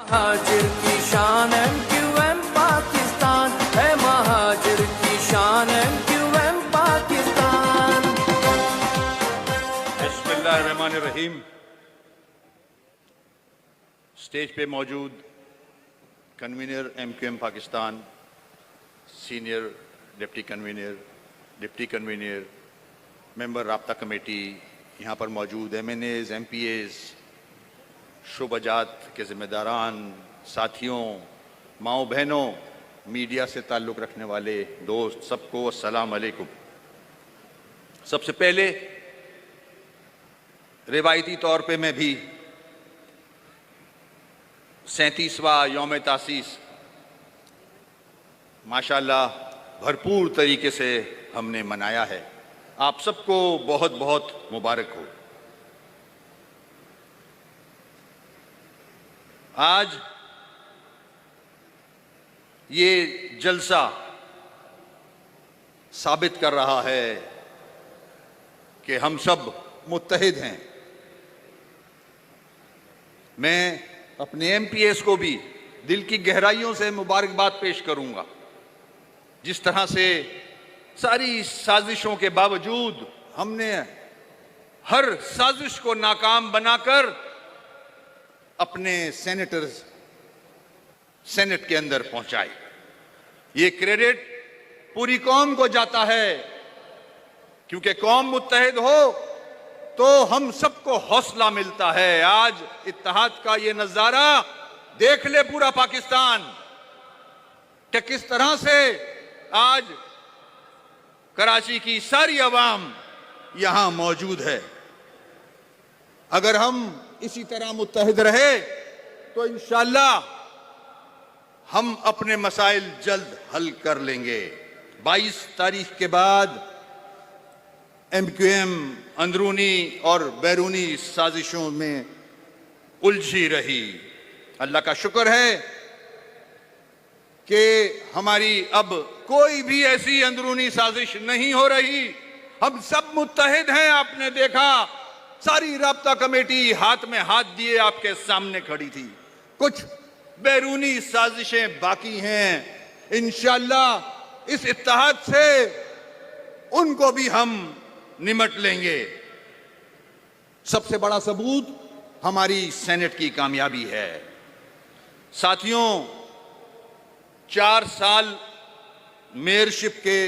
Muhajir की शान MQM Pakistan है, महाजिर की शान MQM पाकिस्तान। बिस्मिल्लाहिर्रहमानिर्रहीम। स्टेज पे मौजूद convener MQM Pakistan, senior deputy convener, deputy convener, member राब्ता कमेटी, यहाँ पर मौजूद MNAs, MPAs, शोबाजात के ज़िम्मेदारान, साथियों, माओ बहनों, मीडिया से ताल्लुक़ रखने वाले दोस्त, सबको अस्सलाम अलैकुम। सबसे पहले रिवायती तौर पे मैं भी 37वां यौम तासीस माशाल्लाह भरपूर तरीके से हमने मनाया है। आप सबको बहुत बहुत मुबारक हो। आज ये जलसा साबित कर रहा है कि हम सब मुत्तहिद हैं। मैं अपने MPAs को भी दिल की गहराइयों से मुबारकबाद पेश करूंगा। जिस तरह से सारी साजिशों के बावजूद हमने हर साजिश को नाकाम बनाकर अपने सेनेटर्स सेनेट के अंदर पहुंचाए। ये क्रेडिट पूरी कौम को जाता है, क्योंकि कौम मुत्तहिद हो तो हम सबको हौसला मिलता है। आज इत्तेहाद का ये नजारा देख ले पूरा पाकिस्तान कि किस तरह से आज कराची की सारी अवाम यहां मौजूद है। अगर हम इसी तरह मुत्तहिद रहे तो इंशाअल्लाह हम अपने मसाइल जल्द हल कर लेंगे। 22 तारीख के बाद MQM अंदरूनी और बैरूनी साजिशों में उलझी रही। अल्लाह का शुक्र है कि हमारी अब कोई भी ऐसी अंदरूनी साजिश नहीं हो रही। हम सब मुत्तहिद हैं। आपने देखा सारी राब्ता कमेटी हाथ में हाथ दिए आपके सामने खड़ी थी। कुछ बैरूनी साजिशें बाकी हैं। इंशाअल्लाह इस इत्तेहाद से उनको भी हम निमट लेंगे। सबसे बड़ा सबूत हमारी सेनेट की कामयाबी है। साथियों, 4 साल मेयरशिप के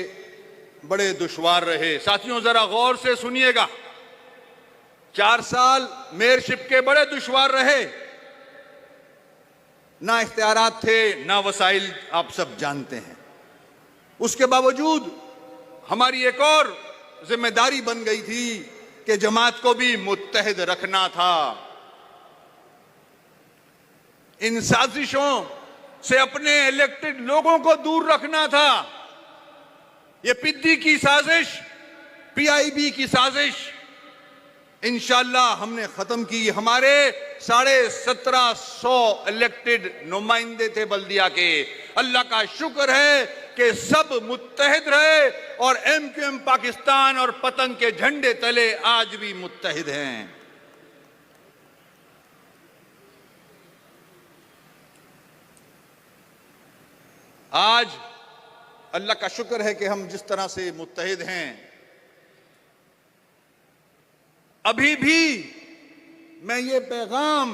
बड़े दुश्वार रहे। साथियों जरा गौर से सुनिएगा, 4 साल मेयरशिप के बड़े दुश्वार रहे। ना इख्तियारात थे, ना वसाइल, आप सब जानते हैं। उसके बावजूद हमारी एक और जिम्मेदारी बन गई थी कि जमात को भी मुत्तहिद रखना था। इन साजिशों से अपने इलेक्टेड लोगों को दूर रखना था। ये पिद्दी की साजिश, PIB की साजिश इंशाअल्लाह हमने खत्म की। हमारे 1750 इलेक्टेड नुमाइंदे थे बल्दिया के। अल्लाह का शुक्र है कि सब मुत्तहिद रहे और MQM पाकिस्तान और पतंग के झंडे तले आज भी मुत्तहिद हैं। आज अल्लाह का शुक्र है कि हम जिस तरह से मुत्तहिद हैं, अभी भी मैं ये पैगाम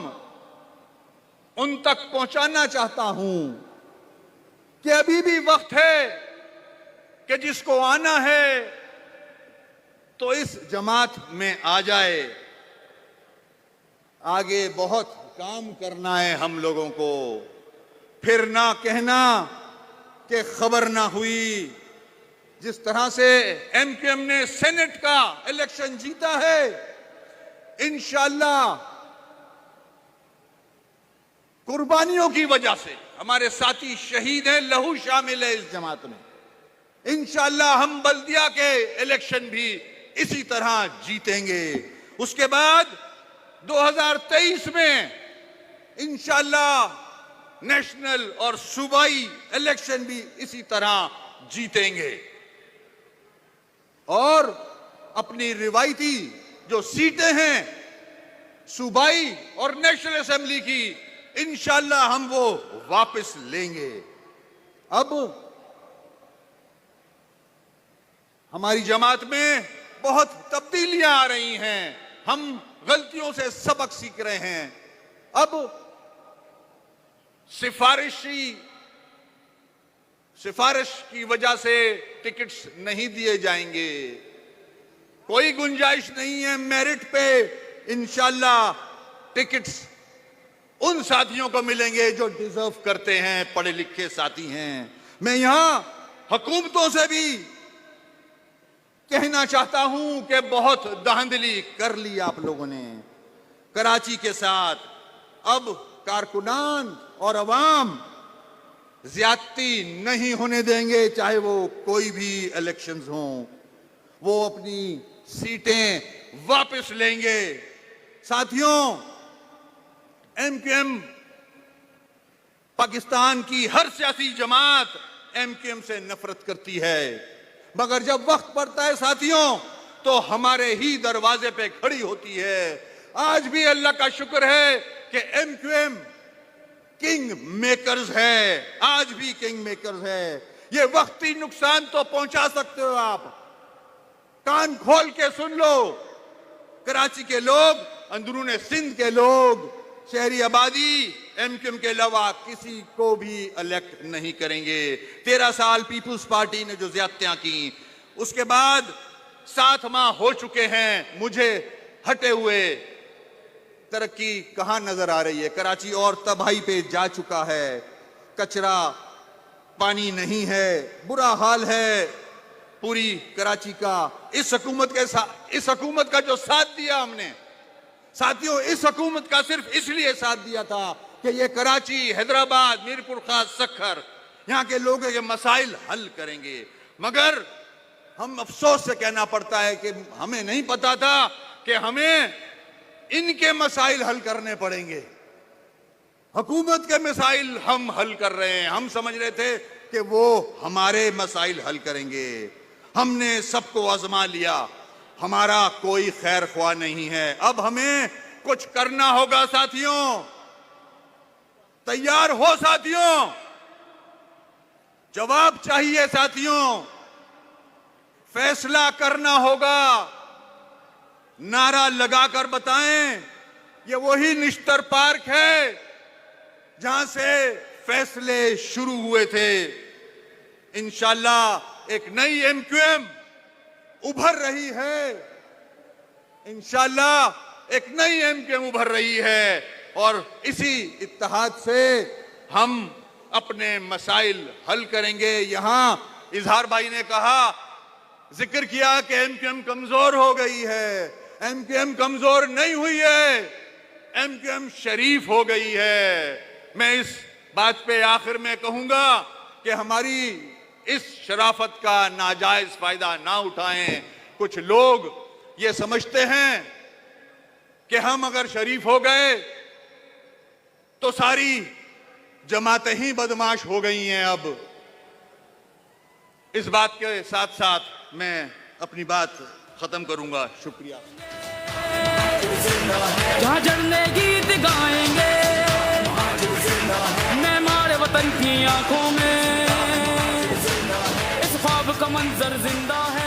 उन तक पहुंचाना चाहता हूं कि अभी भी वक्त है कि जिसको आना है तो इस जमात में आ जाए। आगे बहुत काम करना है हम लोगों को। फिर ना कहना कि खबर ना हुई। जिस तरह से MQM ने सेनेट का इलेक्शन जीता है, इंशाअल्लाह कुर्बानियों की वजह से हमारे साथी शहीद हैं, लहू शामिल है इस जमात में। इंशाअल्लाह हम बल्दिया के इलेक्शन भी इसी तरह जीतेंगे। उसके बाद 2023 में इंशाअल्लाह नेशनल और सूबाई इलेक्शन भी इसी तरह जीतेंगे और अपनी रिवायती जो सीटें हैं सूबाई और नेशनल असेंबली की, इंशाल्लाह हम वो वापस लेंगे। अब हमारी जमात में बहुत तब्दीलियां आ रही हैं, हम गलतियों से सबक सीख रहे हैं। अब सिफारिश की वजह से टिकट्स नहीं दिए जाएंगे, कोई गुंजाइश नहीं है मेरिट पे। इंशाल्लाह टिकट्स उन साथियों को मिलेंगे जो डिजर्व करते हैं, पढ़े लिखे साथी हैं। मैं यहां हुकूमतों से भी कहना चाहता हूं कि बहुत धांधली कर ली आप लोगों ने कराची के साथ। अब कारकुनान और अवाम ज्यादती नहीं होने देंगे, चाहे वो कोई भी इलेक्शंस हों। वो अपनी सीटें वापस लेंगे। साथियों, एमक्यूएम, पाकिस्तान की हर सियासी जमात एमक्यूएम से नफरत करती है, मगर जब वक्त पड़ता है साथियों तो हमारे ही दरवाजे पे खड़ी होती है। आज भी अल्लाह का शुक्र है कि एमक्यूएम किंग मेकर्स है, आज भी किंग मेकर्स है। ये वक्ती नुकसान तो पहुंचा सकते हो आप, कान खोल के सुन लो। कराची के लोग, अंदरूने सिंध के लोग, शहरी आबादी एमक्यूएम के अलावा किसी को भी इलेक्ट नहीं करेंगे। 13 साल पीपुल्स पार्टी ने जो ज्यादतियां की, उसके बाद 7 माह हो चुके हैं मुझे हटे हुए। तरक्की कहां नजर आ रही है? कराची और तबाही पे जा चुका है। कचरा, पानी नहीं है, बुरा हाल है पूरी कराची का। इस हुकूमत का जो साथ दिया हमने साथियों, इस हुकूमत का सिर्फ इसलिए साथ दिया था कि ये कराची, हैदराबाद, मीरपुर खास, सखर, यहाँ के लोगों के मसाइल हल करेंगे। मगर हम अफसोस से कहना पड़ता है कि हमें नहीं पता था कि हमें इनके मसाइल हल करने पड़ेंगे। हुकूमत के मसाइल हम हल कर रहे हैं, हम समझ रहे थे कि वो हमारे मसाइल हल करेंगे। हमने सबको आजमा लिया, हमारा कोई खैर ख्वाह नहीं है। अब हमें कुछ करना होगा साथियों, तैयार हो साथियों, जवाब चाहिए साथियों, फैसला करना होगा। नारा लगाकर बताएं, ये वही निश्तर पार्क है जहां से फैसले शुरू हुए थे। इंशाल्लाह एक नई एमक्यूएम उभर रही है, इंशाल्लाह एक नई एमक्यूएम उभर रही है, और इसी इत्तेहाद से हम अपने मसाइल हल करेंगे। यहां इजहार भाई ने कहा, जिक्र किया कि एमक्यूएम कमजोर हो गई है। एमक्यूएम कमजोर नहीं हुई है, एमक्यूएम शरीफ हो गई है। मैं इस बात पे आखिर में कहूंगा कि हमारी इस शराफत का नाजायज फायदा ना उठाएं। कुछ लोग ये समझते हैं कि हम अगर शरीफ हो गए तो सारी जमातें ही बदमाश हो गई हैं। अब इस बात के साथ साथ मैं अपनी बात खत्म करूंगा। शुक्रिया। जहाँ झरने गीत गाएंगे मैं मारे वतन की आंखों में, इस ख्वाब का मंजर जिंदा है।